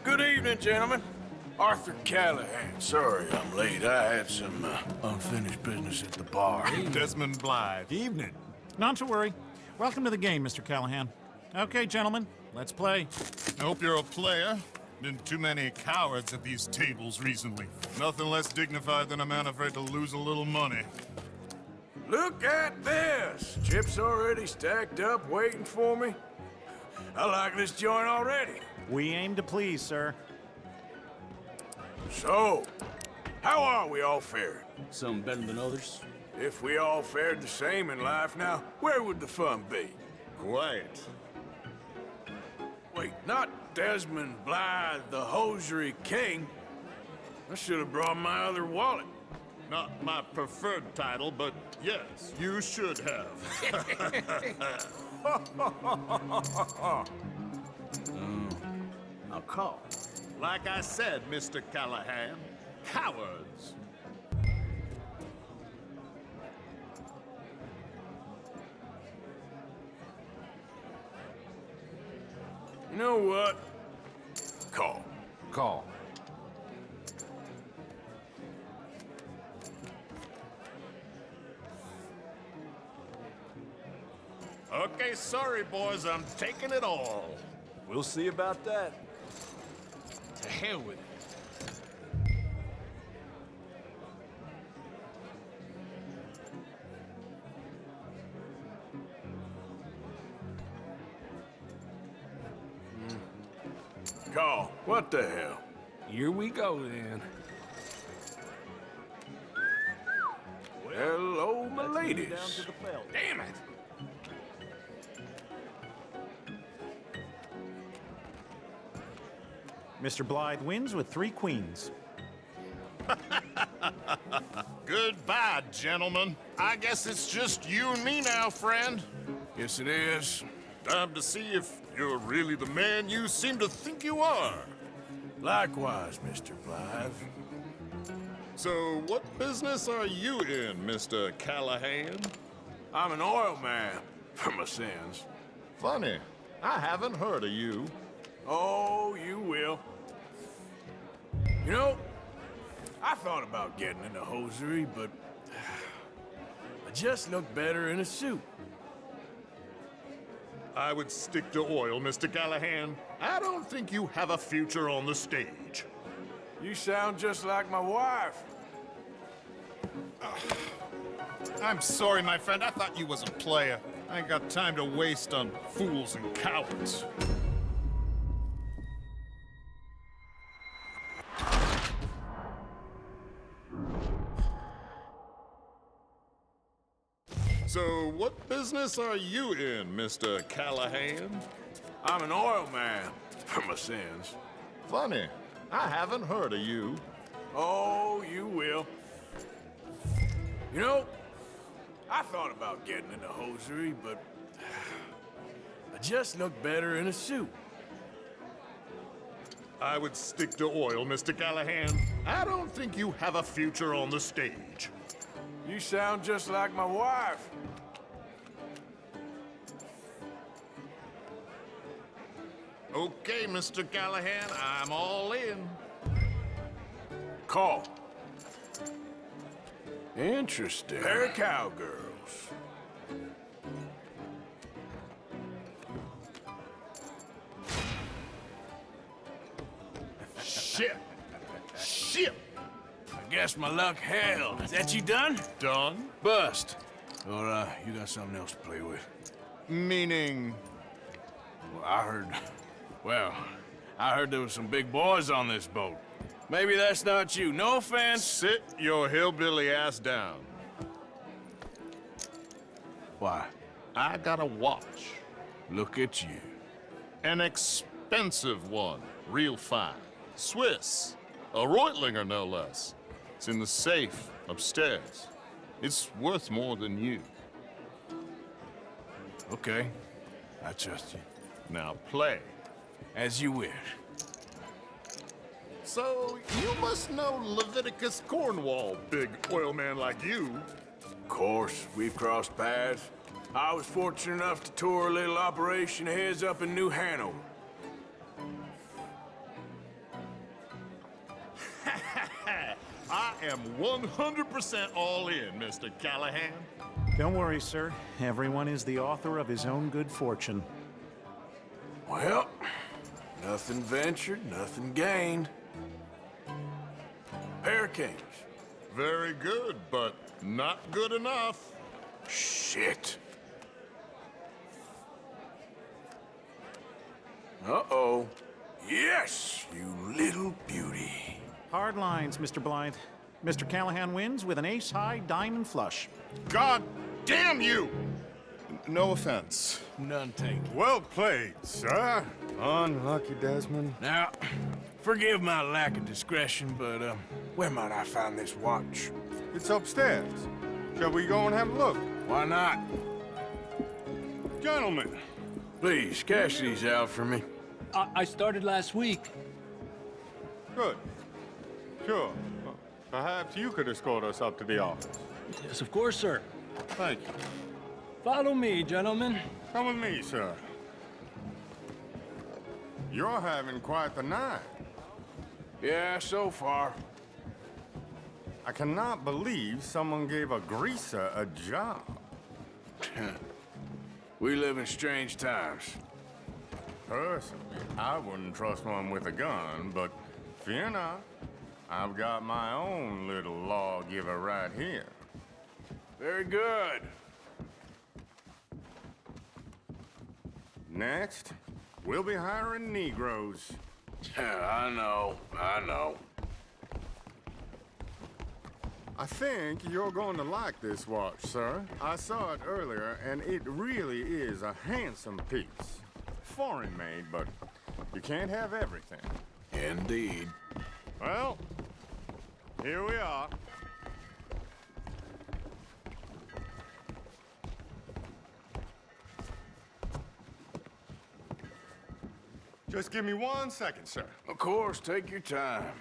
S4: Good evening, gentlemen. Arthur Callahan. Sorry I'm late. I had some unfinished business at the bar.
S23: Desmond Blythe. Evening. Not to worry. Welcome to the game, Mr. Callahan. Okay, gentlemen, let's play.
S20: I hope you're a player. Been too many cowards at these tables recently. Nothing less dignified than a man afraid to lose a little money.
S4: Look at this! Chips already stacked up, waiting for me. I like this joint already.
S23: We aim to please, sir.
S4: So, how are we all faring?
S24: Some better than others.
S4: If we all fared the same in life now, where would the fun be?
S20: Quiet.
S4: Wait, not Desmond Blythe, the hosiery king. I should have brought my other wallet.
S20: Not my preferred title, but yes, you should have.
S24: I'll call.
S20: Like I said, Mr. Callahan, cowards.
S4: You know what? Call.
S2: Call.
S20: Okay, sorry, boys, I'm taking it all.
S24: We'll see about that. To hell with it.
S4: Call. What the hell?
S24: Here we go, then.
S4: Hello, my ladies.
S24: Down to the bell.
S4: Damn it!
S23: Mr. Blythe wins with 3 queens.
S20: Goodbye, gentlemen. I guess it's just you and me now, friend.
S4: Yes, it is.
S20: Time to see if you're really the man you seem to think you are.
S4: Likewise, Mr. Blythe.
S20: So, what business are you in, Mr. Callahan?
S4: I'm an oil man, for my sins.
S20: Funny, I haven't heard of you.
S4: Oh, you will. You know, I thought about getting into hosiery, but I just look better in a suit.
S20: I would stick to oil, Mr. Callahan. I don't think you have a future on the stage.
S4: You sound just like my wife.
S20: I'm sorry, my friend. I thought you was a player. I ain't got time to waste on fools and cowards. So, what business are you in, Mr. Callahan?
S4: I'm an oil man, for my sins.
S20: Funny, I haven't heard of you.
S4: Oh, you will. You know, I thought about getting into hosiery, but I just look better in a suit.
S20: I would stick to oil, Mr. Callahan. I don't think you have a future on the stage.
S4: You sound just like my wife.
S20: Okay, Mr. Callahan, I'm all in.
S4: Call. Interesting. Pair of cowgirls.
S20: Shit! Shit!
S4: I guess my luck held. Is that you done?
S20: Done?
S4: Bust. Or, you got something else to play with?
S20: Meaning?
S4: Well, I heard there was some big boys on this boat. Maybe that's not you. No offense.
S20: Sit your hillbilly ass down.
S4: Why?
S20: I got a watch.
S4: Look at you.
S20: An expensive one. Real fine. Swiss. A Reutlinger, no less. It's in the safe upstairs. It's worth more than you.
S4: Okay. I trust you.
S20: Now play.
S4: As you wish.
S20: So, you must know Leviticus Cornwall, big oil man like you.
S4: Of course, we've crossed paths. I was fortunate enough to tour a little operation of his up in New Hanover.
S20: I am 100% all in, Mr. Callahan.
S23: Don't worry, sir. Everyone is the author of his own good fortune.
S4: Well, nothing ventured, nothing gained. Pair of kings.
S20: Very good, but not good enough.
S4: Shit. Uh-oh. Yes, you little beauty.
S23: Hard lines, Mr. Blythe. Mr. Callahan wins with an ace-high diamond flush.
S20: God damn you! No offense.
S4: None taken.
S5: Well played, sir. Unlucky Desmond.
S4: Now, forgive my lack of discretion, but, where might I find this watch?
S5: It's upstairs. Shall we go and have a look?
S4: Why not?
S5: Gentlemen.
S4: Please, cash these out for me.
S10: I started last week.
S5: Good. Sure. Perhaps you could escort us up to the office.
S10: Yes, of course, sir.
S5: Thank you.
S10: Follow me, gentlemen.
S5: Come with me, sir. You're having quite the night.
S4: Yeah, so far.
S5: I cannot believe someone gave a greaser a job.
S4: We live in strange times.
S5: Personally, I wouldn't trust one with a gun, but fear not. I've got my own little lawgiver right here.
S4: Very good.
S5: Next, we'll be hiring Negroes.
S4: I know.
S5: I think you're going to like this watch, sir. I saw it earlier, and it really is a handsome piece. Foreign made, but you can't have everything.
S4: Indeed.
S5: Well, here we are. Just give me 1 second, sir.
S4: Of course, take your time.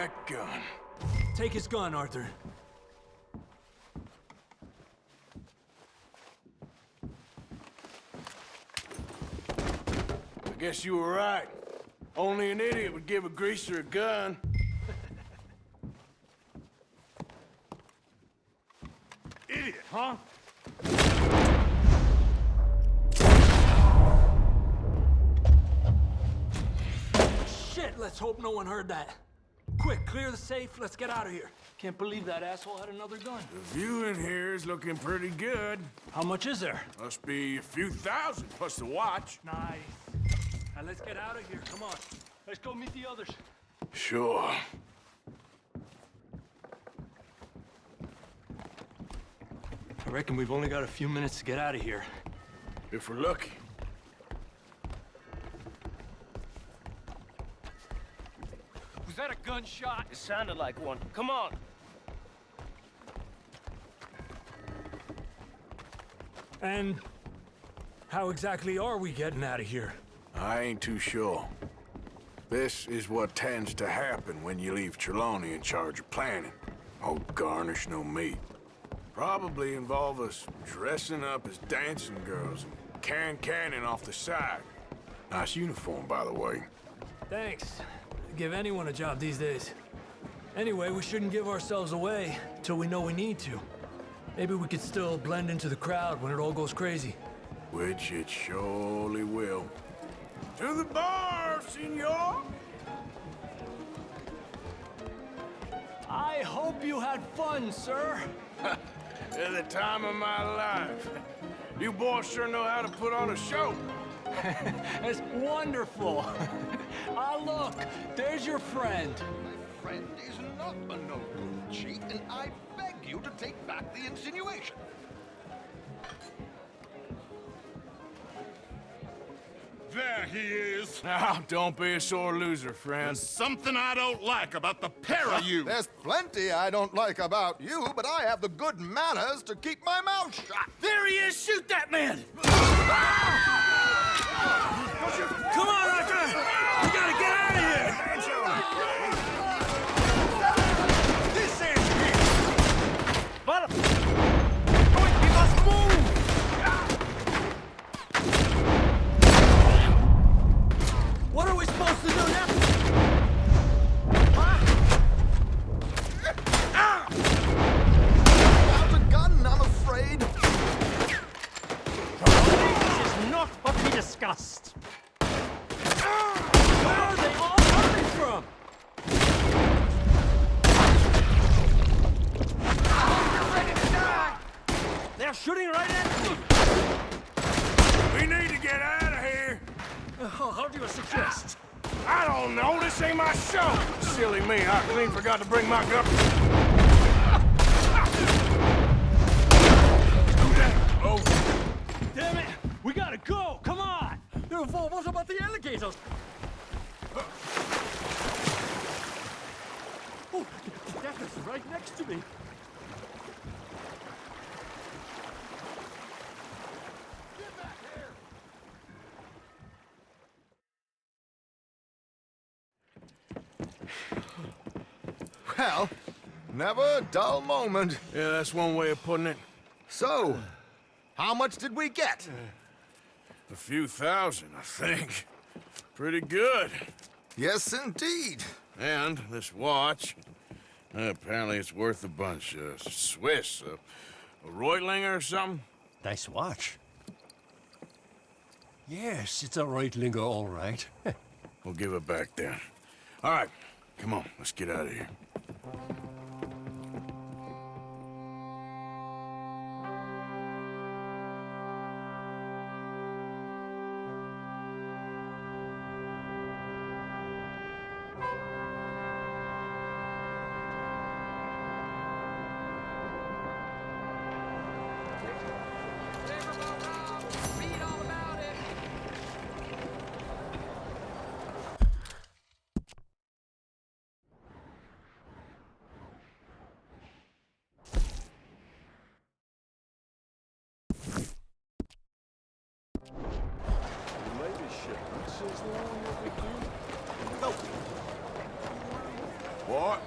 S4: that gun.
S10: Take his gun, Arthur.
S4: I guess you were right. Only an idiot would give a greaser a gun.
S23: Idiot, huh?
S10: Shit, let's hope no one heard that. Quick, clear the safe, let's get out of here. Can't believe that asshole had another gun.
S4: The view in here is looking pretty good.
S10: How much is there?
S4: Must be a few thousand, plus the watch.
S10: Nice. Now let's get out of here, come on. Let's go meet the others.
S4: Sure.
S10: I reckon we've only got a few minutes to get out of here.
S4: If we're lucky.
S10: Was that a gunshot?
S18: It sounded like one. Come on.
S10: And how exactly are we getting out of here?
S4: I ain't too sure. This is what tends to happen when you leave Trelawney in charge of planning. Oh, garnish no meat. Probably involve us dressing up as dancing girls and canning off the side. Nice uniform, by the way.
S10: Thanks. Give anyone a job these days. Anyway, we shouldn't give ourselves away till we know we need to. Maybe we could still blend into the crowd when it all goes crazy.
S4: Which it surely will. To the bar, senor!
S10: I hope you had fun, sir.
S4: At the time of my life. You boys sure know how to put on a show.
S10: That's wonderful. Ah, look, there's your friend.
S21: My friend is not a no-good cheat, and I beg you to take back the insinuation.
S20: There he is.
S4: Now, don't be a sore loser, friend.
S20: There's something I don't like about the pair of you.
S21: There's plenty I don't like about you, but I have the good manners to keep my mouth shut.
S10: There he is! Shoot that man! Come on, Arthur! We gotta get out of here! This is it! But... we must move! What are we supposed to do now?
S2: Without a gun, I'm afraid.
S10: This is not what we discussed. Where are they all coming from? You're ready to die! They're shooting right at me!
S4: We need to get out of here.
S10: How do you suggest?
S4: I don't know. This ain't my show. Silly me. I clean forgot to bring my gun. Oh.
S10: Damn it! We gotta go! Come on! What about the alligators? Oh, the death is right next to me.
S21: Well, never a dull moment.
S4: Yeah, that's one way of putting it.
S21: So, how much did we get?
S4: A few thousand, I think. Pretty good.
S21: Yes, indeed.
S4: And this watch, apparently it's worth a bunch. Swiss, a Reutlinger or something?
S6: Nice watch. Yes, it's a Reutlinger, all right.
S4: We'll give it back then. All right, come on, let's get out of here. What?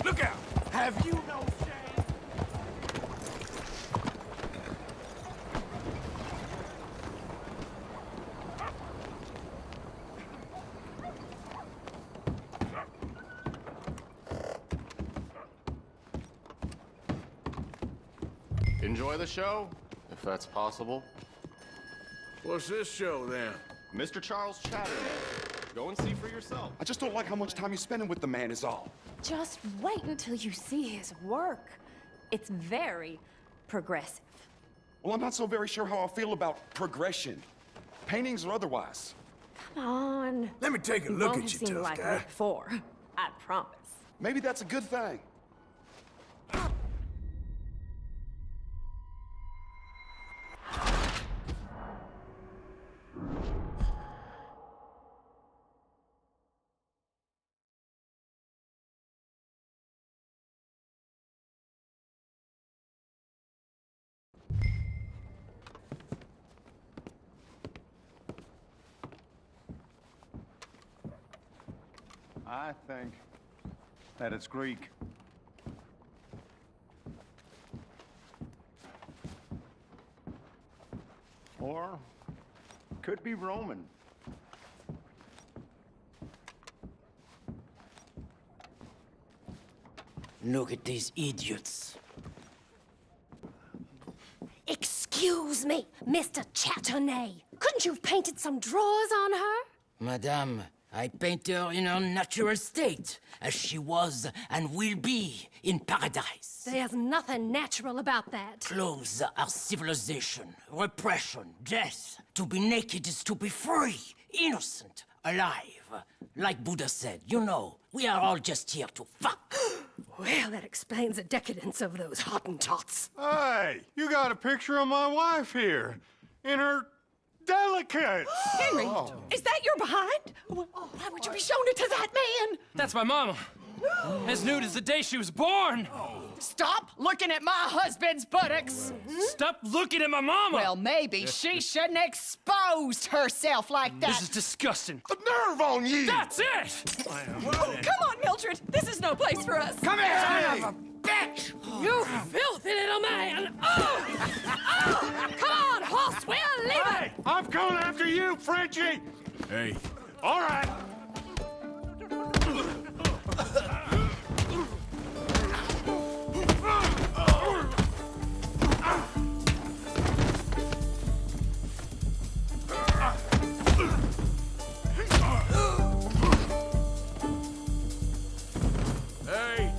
S4: Look out! Have you no shame?
S3: Enjoy the show, if that's possible.
S4: What's this show, then?
S3: Mr. Charles Chatterton. Go and see for yourself.
S11: I just don't like how much time you're spending with the man is all.
S12: Just wait until you see his work. It's very progressive.
S11: Well, I'm not so very sure how I feel about progression. Paintings or otherwise.
S12: Come on.
S4: Let me take a
S12: You
S4: look
S12: won't
S4: at
S12: have
S4: you,
S12: seen
S4: tough
S12: like
S4: guy.
S12: me before. I promise.
S11: Maybe that's a good thing.
S13: I think that it's Greek. Or could be Roman.
S25: Look at these idiots.
S12: Excuse me, Mr. Chatterton. Couldn't you have painted some drawers on her?
S25: Madame, I paint her in her natural state, as she was and will be in paradise.
S12: There's nothing natural about that.
S25: Clothes are civilization, repression, death. To be naked is to be free, innocent, alive. Like Buddha said, you know, we are all just here to fuck.
S12: Well, that explains the decadence of those Hottentots.
S5: Hey, you got a picture of my wife here. In her delicates.
S12: Henry, is that your behind? Why would you be showing it to that man?
S26: That's my mama. As nude as the day she was born.
S27: Stop looking at my husband's buttocks.
S26: Stop looking at my mama.
S27: Well, maybe she shouldn't have exposed herself like that.
S26: This is disgusting.
S11: The nerve on you!
S26: That's it!
S27: Come on, Mildred. This is no place for us.
S11: Come here!
S27: Son
S11: of a bitch!
S12: You filthy little man! Oh! Oh! Come on, horse, we'll leave
S5: Hey, I'm coming after you, Frenchie!
S4: Hey.
S5: All right.
S4: Hey,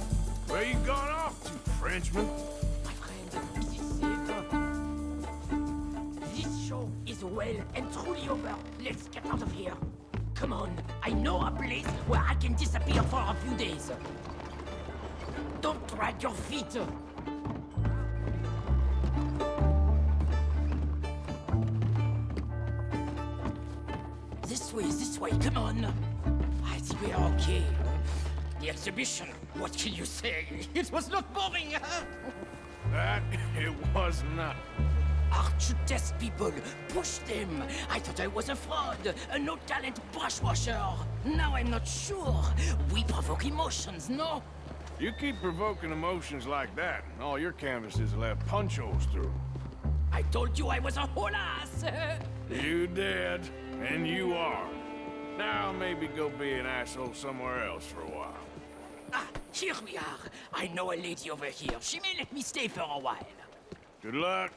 S4: where you gone off to, Frenchman?
S25: My friend, this is it. This show is well and truly over. Let's get out of here. Come on, I know a place where I can disappear for a few days. Don't drag your feet. This way, come on. I think we are okay. The exhibition, what can you say? It was not boring, huh?
S4: That it was not.
S25: Art should test people, push them. I thought I was a fraud, a no-talent brushwasher. Now I'm not sure. We provoke emotions, no?
S4: You keep provoking emotions like that, and all your canvases will have punch holes through.
S25: I told you I was a whole ass.
S4: You did, and you are. Now maybe go be an asshole somewhere else for a while.
S25: Ah, here we are. I know a lady over here. She may let me stay for a while.
S4: Good luck.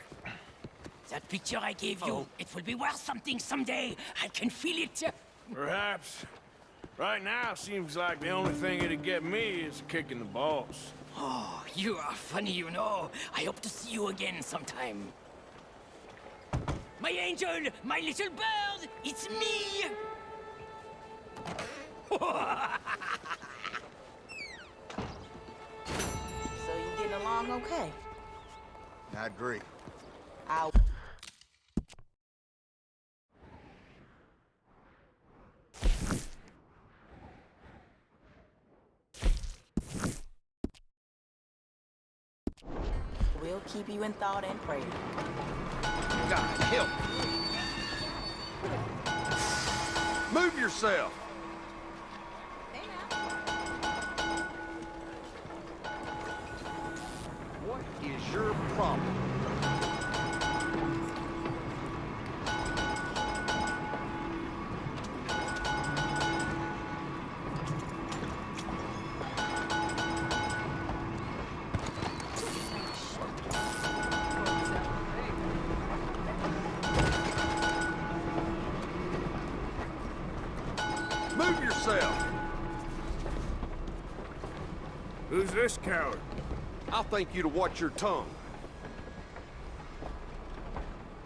S25: That picture I gave you, it will be worth something someday. I can feel it.
S4: Perhaps. Right now, seems like the only thing it'd get me is kicking the balls.
S25: Oh, you are funny, you know. I hope to see you again sometime. My angel, my little bird, it's me!
S27: So you getting along okay?
S21: I agree.
S27: I...
S7: We'll keep you in thought and prayer.
S8: God, help! Move yourself! What is your problem? Move yourself!
S4: Who's this coward?
S8: I think you to watch your tongue.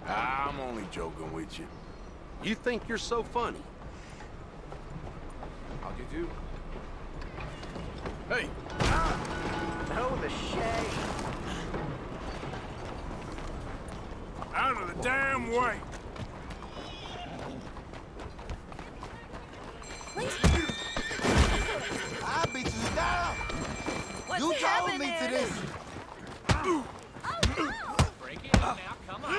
S4: I'm only joking with you.
S8: You think you're so funny?
S3: How'd you do?
S4: Hey!
S13: No, the shade.
S4: Out of the damn way!
S9: I beat you down.
S7: What's
S9: You told me to
S7: happening?
S9: this.
S26: Break it in now, come on.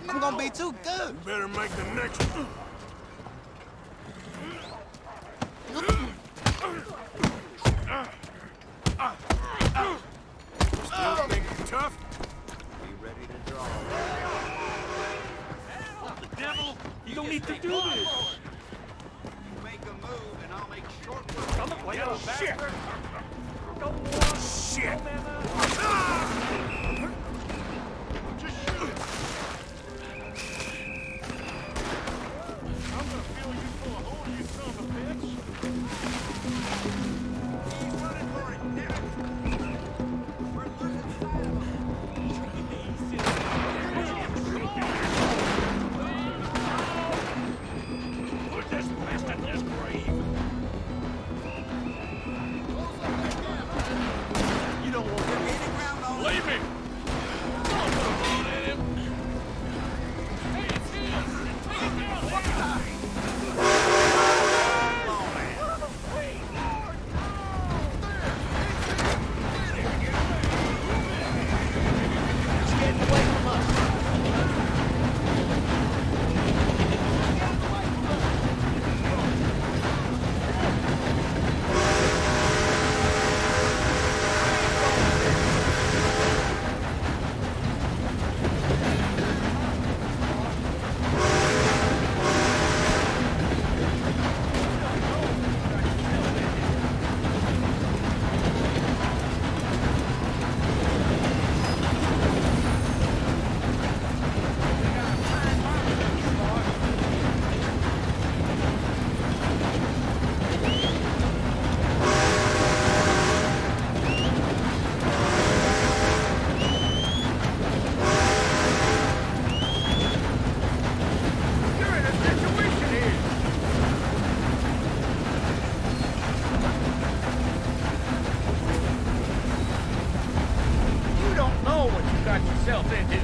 S9: I'm gonna be too good.
S4: You better make the next one. Still think you're tough?
S9: Be ready to draw.
S26: The devil! You don't need to do this!
S9: You make a move and I'll make short work.
S26: Come on,
S4: Oh, shit!
S26: Go on!
S4: Shit!
S26: Go, Mama.
S4: Just shoot it! I'm gonna fill you full of holes, you son of a bitch!
S9: He's running for it, damn it. We're losing sight of him.
S4: Put this bastard in his grave!
S9: You don't want to get any ground on
S4: Leave him! Don't put a bullet in him!
S26: Hey, it's him! Take it down!
S9: He's getting away from us.
S4: You're in a situation here!
S26: You don't know what you got yourself into.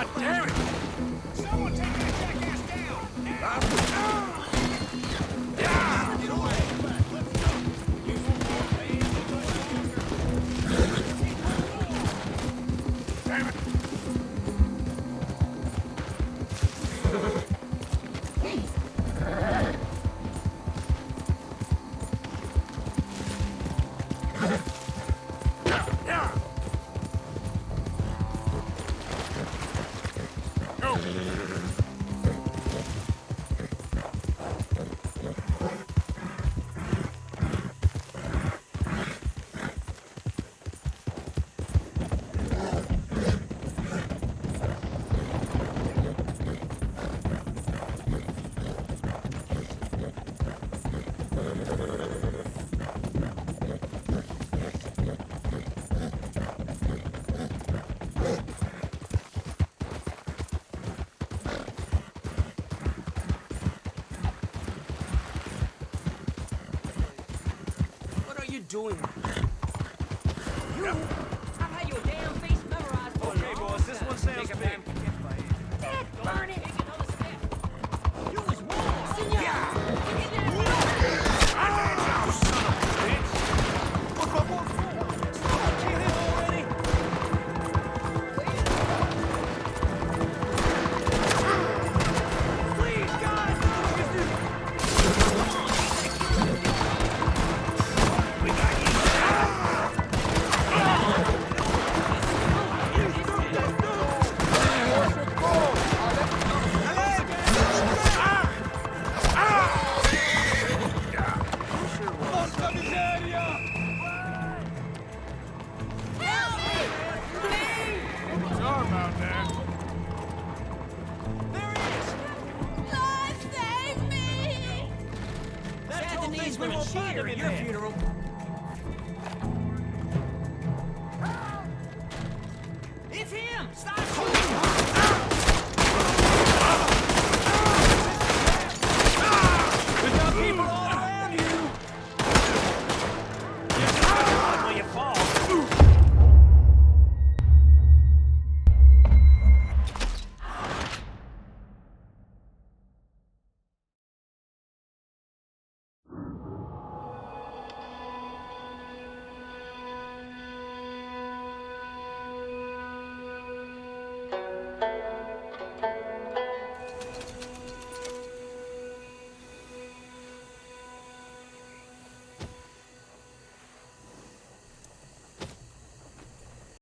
S4: God damn it!
S9: Someone take that jackass down!
S4: Get away! Damn it!
S25: What are you doing?
S10: You? I've had your damn face memorized for
S24: Okay, boss, this one sounds big.
S10: Burn it! Take another step. You was wrong.
S4: Sorry about that.
S10: Save me! That's the names gonna cheer at your funeral.